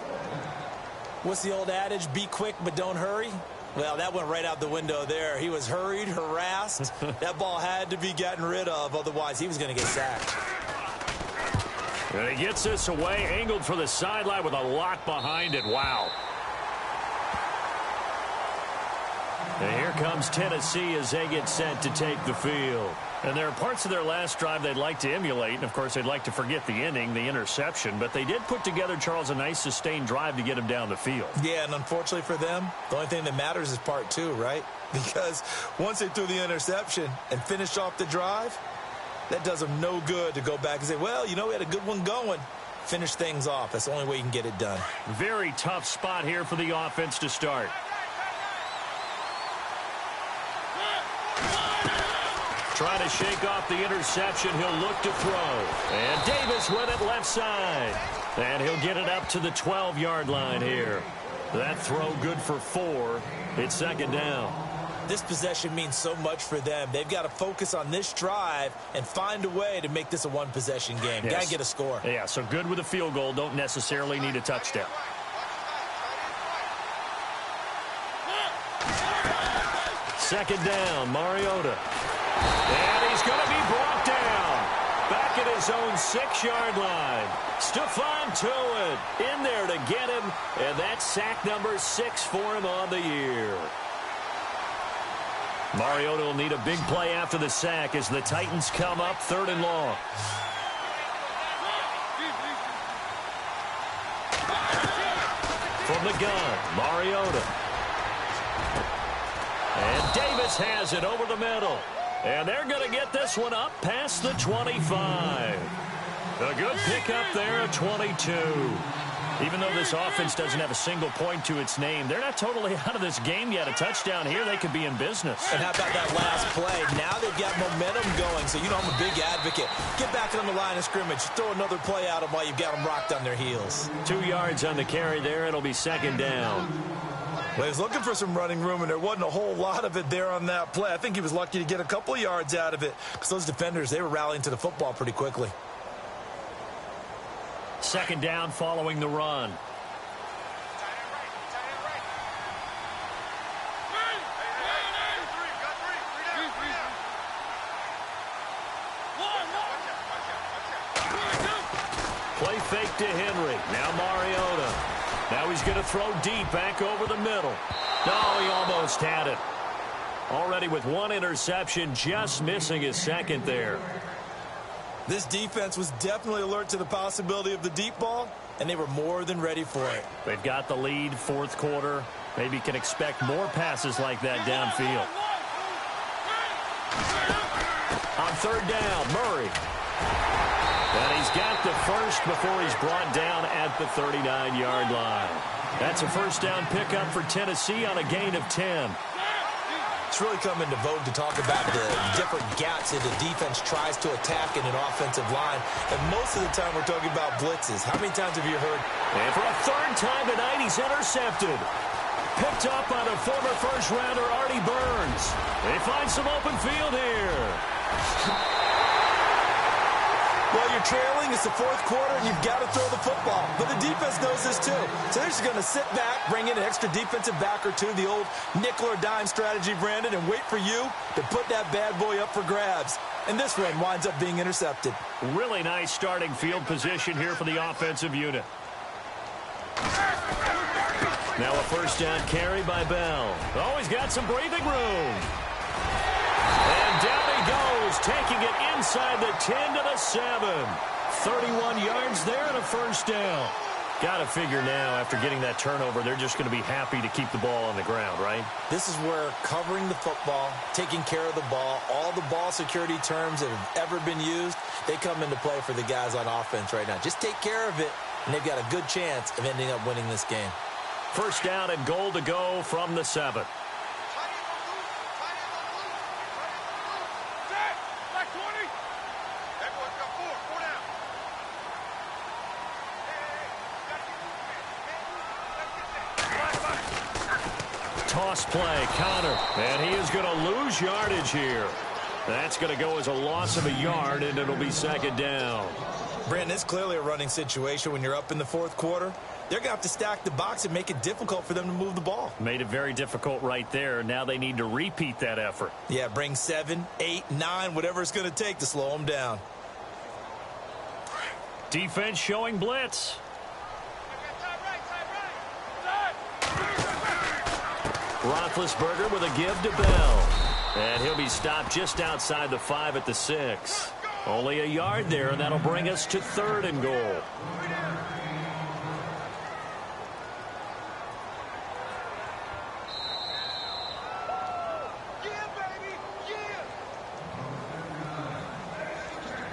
[SPEAKER 3] What's the old adage? Be quick, but don't hurry. Well, that went right out the window there. He was hurried, harassed. That ball had to be gotten rid of. Otherwise, he was going to get sacked.
[SPEAKER 2] And he gets this away, angled for the sideline with a lot behind it. Wow. And here comes Tennessee as they get set to take the field. And there are parts of their last drive they'd like to emulate. And, of course, they'd like to forget the inning, the interception. But they did put together, Charles, a nice sustained drive to get him down the field.
[SPEAKER 3] Yeah, and unfortunately for them, the only thing that matters is part 2, right? Because once they threw the interception and finished off the drive, that does them no good to go back and say, well, you know, we had a good one going. Finish things off. That's the only way you can get it done.
[SPEAKER 2] Very tough spot here for the offense to start. Trying to shake off the interception. He'll look to throw. And Davis went it left side. And he'll get it up to the 12-yard line here. That throw good for 4. It's second down.
[SPEAKER 3] This possession means so much for them. They've got to focus on this drive and find a way to make this a one-possession game.
[SPEAKER 2] Yes.
[SPEAKER 3] Got to get a score.
[SPEAKER 2] Yeah, so good with a field goal. Don't necessarily need a touchdown. Second down, Mariota. And he's going to be brought down. Back at his own 6-yard line. Stephon Tuitt in there to get him. And that's sack number 6 for him on the year. Mariota will need a big play after the sack as the Titans come up 3rd and long. From the gun, Mariota. And Davis has it over the middle. And they're going to get this one up past the 25. A good pickup there at 22. Even though this offense doesn't have a single point to its name, they're not totally out of this game yet. A touchdown here, they could be in business.
[SPEAKER 3] And how about that last play? Now they've got momentum going, so you know I'm a big advocate. Get back on the line of scrimmage. Throw another play at them while you've got them rocked on their heels.
[SPEAKER 2] 2 yards on the carry there. It'll be second down.
[SPEAKER 3] Well, he was looking for some running room, and there wasn't a whole lot of it there on that play. I think he was lucky to get a couple of yards out of it because those defenders, they were rallying to the football pretty quickly.
[SPEAKER 2] Second down following the run. fake to Henry. Now Mariota. Now he's going to throw deep back over the middle. No, he almost had it. Already with one interception, just missing his second there.
[SPEAKER 3] This defense was definitely alert to the possibility of the deep ball, and they were more than ready for it.
[SPEAKER 2] They've got the lead, fourth quarter. Maybe can expect more passes like that downfield. On third down, Murray. And he's got the first before he's brought down at the 39-yard line. That's a first down pickup for Tennessee on a gain of 10.
[SPEAKER 3] It's really come into vogue to talk about the different gaps that the defense tries to attack in an offensive line. And most of the time we're talking about blitzes. How many times have you heard?
[SPEAKER 2] And for a third time tonight, he's intercepted. Picked up by the former first-rounder Artie Burns. They find some open field here.
[SPEAKER 3] Well, you're trailing. It's the fourth quarter, and you've got to throw the football. But the defense knows this, too. So they're just going to sit back, bring in an extra defensive back or two, the old nickel or dime strategy, Brandon, and wait for you to put that bad boy up for grabs. And this one winds up being intercepted.
[SPEAKER 2] Really nice starting field position here for the offensive unit. Now a first down carry by Bell. Oh, he's got some breathing room. And down he goes, taking it inside the 10 to the 7. 31 yards there and a first down. Got to figure now, after getting that turnover, they're just going to be happy to keep the ball on the ground, right?
[SPEAKER 3] This is where covering the football, taking care of the ball, all the ball security terms that have ever been used, they come into play for the guys on offense right now. Just take care of it, and they've got a good chance of ending up winning this game.
[SPEAKER 2] First down and goal to go from the 7. Toss play, Connor, and he is going to lose yardage here. That's going to go as a loss of a yard, and it'll be second down.
[SPEAKER 3] Brandon, it's clearly a running situation when you're up in the fourth quarter. They're going to have to stack the box and make it difficult for them to move the ball.
[SPEAKER 2] Made it very difficult right there. Now they need to repeat that effort.
[SPEAKER 3] Yeah, bring 7, 8, 9, whatever it's going to take to slow them down.
[SPEAKER 2] Defense showing blitz. Roethlisberger with a give to Bell. And he'll be stopped just outside the 5 at the 6. Only a yard there, and that'll bring us to third and goal.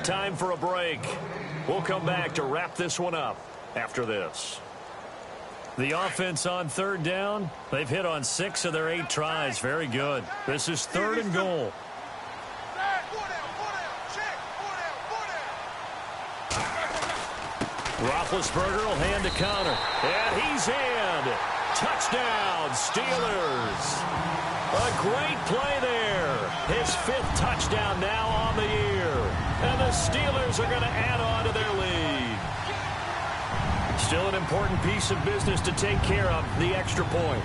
[SPEAKER 2] Time for a break. We'll come back to wrap this one up after this. The offense on third down, they've hit on 6 of their 8 tries. Very good. This is third and goal. Roethlisberger will hand to Connor. And he's in. Touchdown, Steelers. A great play there. His 5th touchdown now on the year. And the Steelers are going to add on to their lead. Still an important piece of business to take care of, the extra point.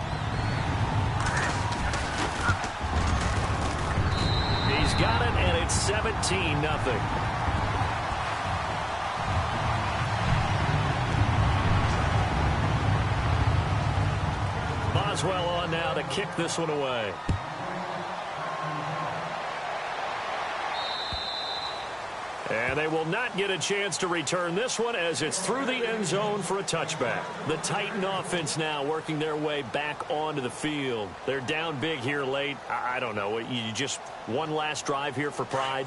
[SPEAKER 2] He's got it, and it's 17-0. Boswell on now to kick this one away. And they will not get a chance to return this one as it's through the end zone for a touchback. The Titan offense now working their way back onto the field. They're down big here late. I don't know. You just one last drive here for pride?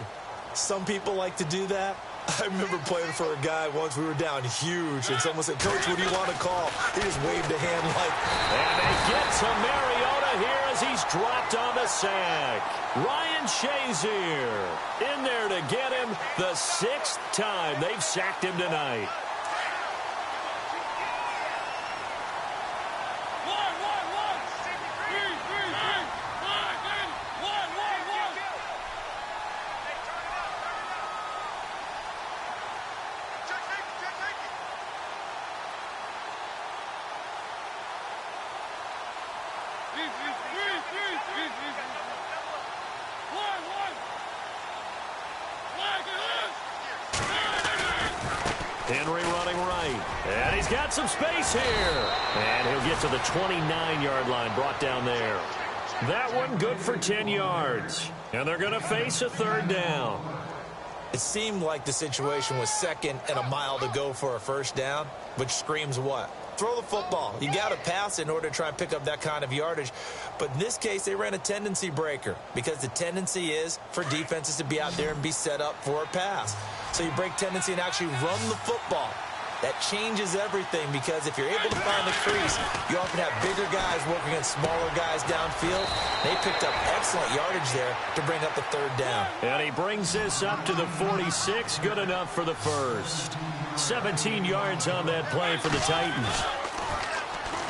[SPEAKER 3] Some people like to do that. I remember playing for a guy once. We were down huge, and someone said, "Coach, what do you want to call?" He just waved a hand like...
[SPEAKER 2] And they get to Mariota here as he's dropped on the sack. Ryan Shazier in there to get him the 6th time they've sacked him tonight. Henry running right. And he's got some space here. And he'll get to the 29-yard line, brought down there. That one good for 10 yards. And they're going to face a third down.
[SPEAKER 3] It seemed like the situation was 2nd and a mile to go for a first down, which screams what? Throw the football. You got to pass in order to try and pick up that kind of yardage. But in this case, they ran a tendency breaker because the tendency is for defenses to be out there and be set up for a pass. So you break tendency and actually run the football. That changes everything because if you're able to find the crease, you often have bigger guys working against smaller guys downfield. They picked up excellent yardage there to bring up the third down.
[SPEAKER 2] And he brings this up to the 46. Good enough for the first. 17 yards on that play for the Titans.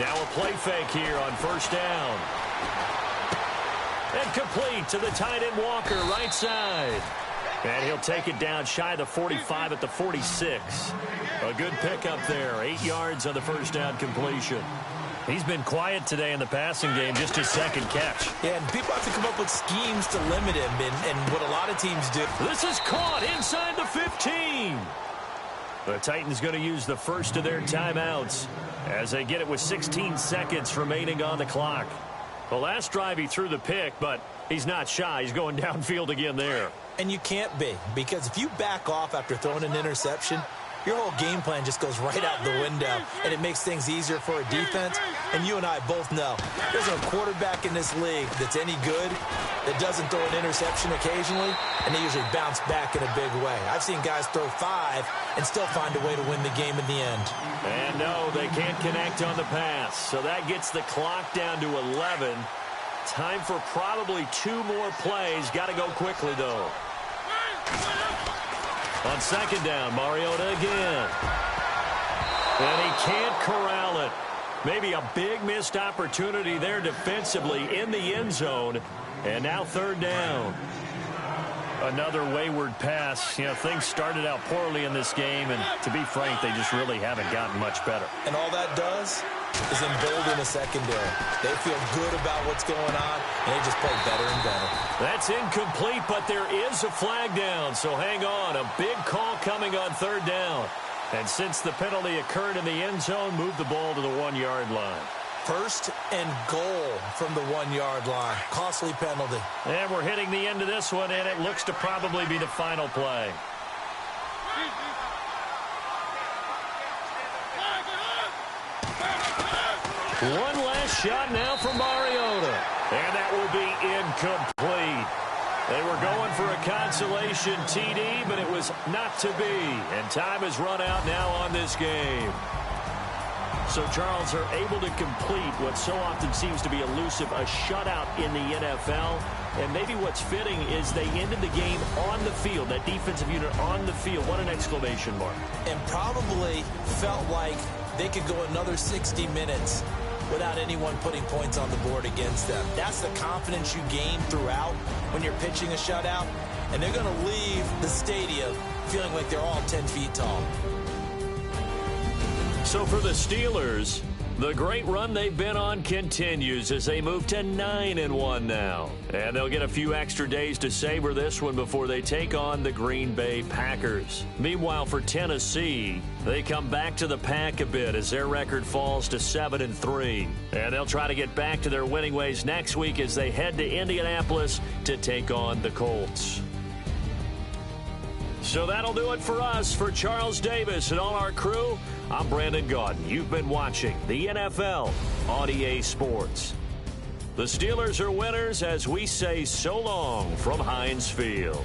[SPEAKER 2] Now a play fake here on first down. And complete to the tight end Walker, right side. And he'll take it down shy of the 45 at the 46. A good pickup there. 8 yards on the first down completion. He's been quiet today in the passing game, just his second catch.
[SPEAKER 3] Yeah, and people have to come up with schemes to limit him, and what a lot of teams do.
[SPEAKER 2] This is caught inside the 15. The Titans going to use the first of their timeouts as they get it with 16 seconds remaining on the clock. The last drive he threw the pick, but he's not shy. He's going downfield again there.
[SPEAKER 3] And you can't be, because if you back off after throwing an interception, your whole game plan just goes right out the window, and it makes things easier for a defense. And you and I both know there's a quarterback in this league that's any good that doesn't throw an interception occasionally, and they usually bounce back in a big way. I've seen guys throw 5 and still find a way to win the game in the end.
[SPEAKER 2] And no, they can't connect on the pass, so that gets the clock down to 11. Time for probably 2 more plays. Got to go quickly, though. On second down, Mariota again. And he can't corral it. Maybe a big missed opportunity there defensively in the end zone. And now third down. Another wayward pass. You know, things started out poorly in this game, and to be frank, they just really haven't gotten much better.
[SPEAKER 3] And all that does is embolden a secondary. They feel good about what's going on, and they just play better and better.
[SPEAKER 2] That's incomplete, but there is a flag down, so hang on. A big call coming on third down. And since the penalty occurred in the end zone, move the ball to the 1-yard line.
[SPEAKER 3] First and goal from the 1-yard line. Costly penalty.
[SPEAKER 2] And we're hitting the end of this one, and it looks to probably be the final play. One last shot now from Mariota. And that will be incomplete. They were going for a consolation TD, but it was not to be. And time has run out now on this game. So, Charles, are able to complete what so often seems to be elusive, a shutout in the NFL. And maybe what's fitting is they ended the game on the field, that defensive unit on the field. What an exclamation mark.
[SPEAKER 3] And probably felt like they could go another 60 minutes without anyone putting points on the board against them. That's the confidence you gain throughout when you're pitching a shutout. And they're going to leave the stadium feeling like they're all 10 feet tall.
[SPEAKER 2] So for the Steelers, the great run they've been on continues as they move to 9-1 now. And they'll get a few extra days to savor this one before they take on the Green Bay Packers. Meanwhile, for Tennessee, they come back to the pack a bit as their record falls to 7-3. And they'll try to get back to their winning ways next week as they head to Indianapolis to take on the Colts. So that'll do it for us. For Charles Davis and all our crew, I'm Brandon Gaudin. You've been watching the NFL on EA Sports. The Steelers are winners as we say so long from Heinz Field.